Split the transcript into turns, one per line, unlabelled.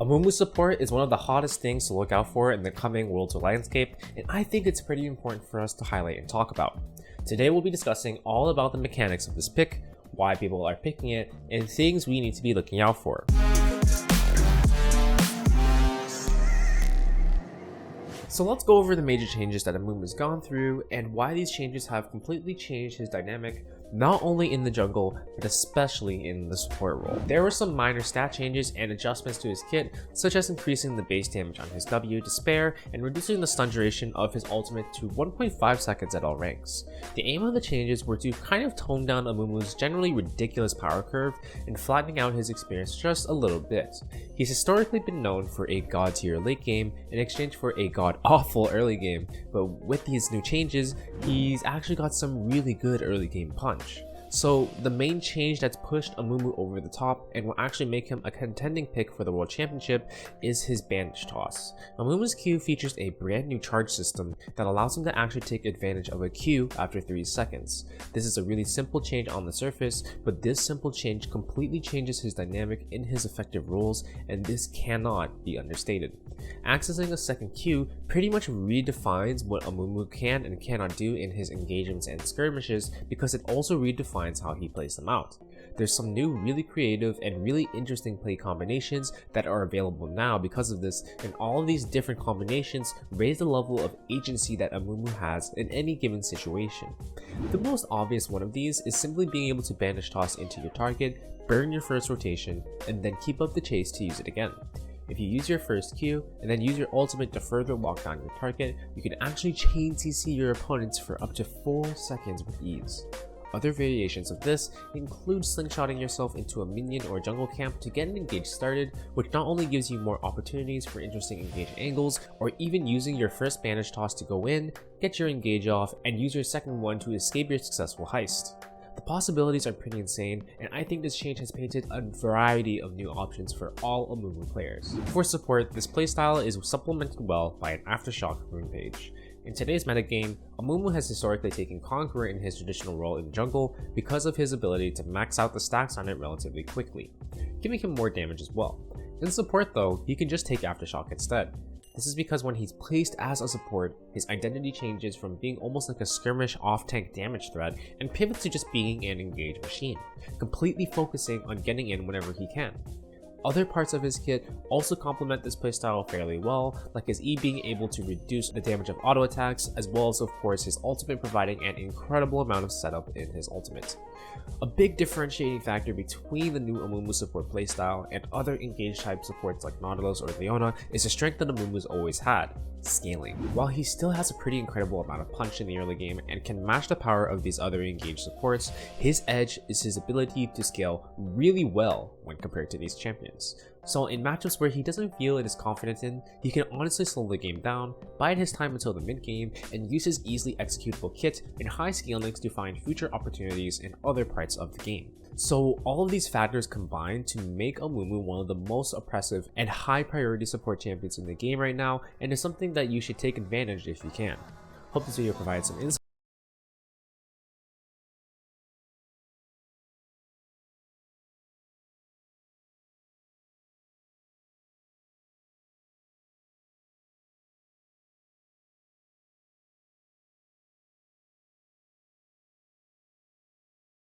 Amumu Support is one of the hottest things to look out for in the coming World Tour landscape, and I think it's pretty important for us to highlight and talk about. Today we'll be discussing all about the mechanics of this pick, why people are picking it, and things we need to be looking out for. So let's go over the major changes that Amumu's gone through and why these changes have completely changed his dynamic, not only in the jungle, but especially in the support role. There were some minor stat changes and adjustments to his kit, such as increasing the base damage on his W to spare and reducing the stun duration of his ultimate to 1.5 seconds at all ranks. The aim of the changes were to kind of tone down Amumu's generally ridiculous power curve and flattening out his experience just a little bit. He's historically been known for a god tier late game in exchange for a god awful early game, but with these new changes, he's actually got some really good early game punch. So the main change that's pushed Amumu over the top and will actually make him a contending pick for the World Championship is his Bandage Toss. Amumu's Q features a brand new charge system that allows him to actually take advantage of a Q after 3 seconds. This is a really simple change on the surface, but this simple change completely changes his dynamic in his effective roles, and this cannot be understated. Accessing a second Q pretty much redefines what Amumu can and cannot do in his engagements and skirmishes, because it also redefines how he plays them out. There's some new really creative and really interesting play combinations that are available now because of this, and all of these different combinations raise the level of agency that Amumu has in any given situation. The most obvious one of these is simply being able to bandage toss into your target, burn your first rotation, and then keep up the chase to use it again. If you use your first Q and then use your ultimate to further lock down your target, you can actually chain CC your opponents for up to 4 seconds with ease. Other variations of this include slingshotting yourself into a minion or jungle camp to get an engage started, which not only gives you more opportunities for interesting engage angles, or even using your first bandage toss to go in, get your engage off, and use your second one to escape your successful heist. The possibilities are pretty insane, and I think this change has painted a variety of new options for all Amumu players. For support, this playstyle is supplemented well by an Aftershock rune page. In today's metagame, Amumu has historically taken Conqueror in his traditional role in the jungle because of his ability to max out the stacks on it relatively quickly, giving him more damage as well. In support though, he can just take Aftershock instead. This is because when he's placed as a support, his identity changes from being almost like a skirmish off-tank damage threat and pivots to just being an engaged machine, completely focusing on getting in whenever he can. Other parts of his kit also complement this playstyle fairly well, like his E being able to reduce the damage of auto attacks, as well as of course his ultimate providing an incredible amount of setup in his ultimate. A big differentiating factor between the new Amumu Support playstyle and other engage type supports like Nautilus or Leona is the strength that Amumu's always had: scaling. While he still has a pretty incredible amount of punch in the early game and can match the power of these other engaged supports, his edge is his ability to scale really well when compared to these champions. So in matchups where he doesn't feel it is confident in, he can honestly slow the game down, bide his time until the mid game, and use his easily executable kit and high skill links to find future opportunities in other parts of the game. So all of these factors combine to make Amumu one of the most oppressive and high priority support champions in the game right now, and is something that you should take advantage if you can. Hope this video provides some insight